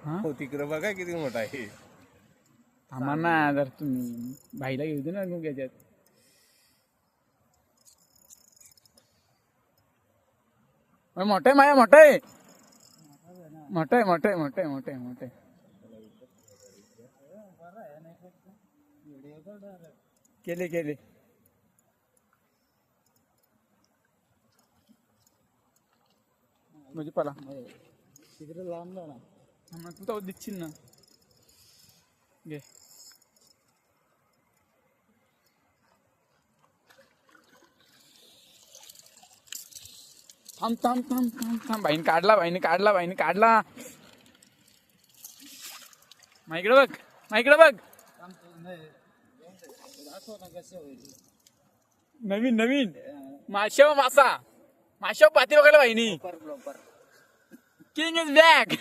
हा हो तिकडे बघा किती मोठा आहे. थांबा ना जर तुम्ही भाईला घेऊ दे ना मग याच्यात. मोठे माया मोठे मोठे मोठे मोठे मोठे मोठे केले केले. म्हणजे पला तिकडे लांब ना तू तर दिसशील ना. घे थांब थांब थांब थांब थांब. बाईने काढला बाईने काढला बाईने काढला. माईकडे बघ माईकडे बघ. नवीन नवीन माशा मासा माशा पाती बघायला बाईनी. King is back.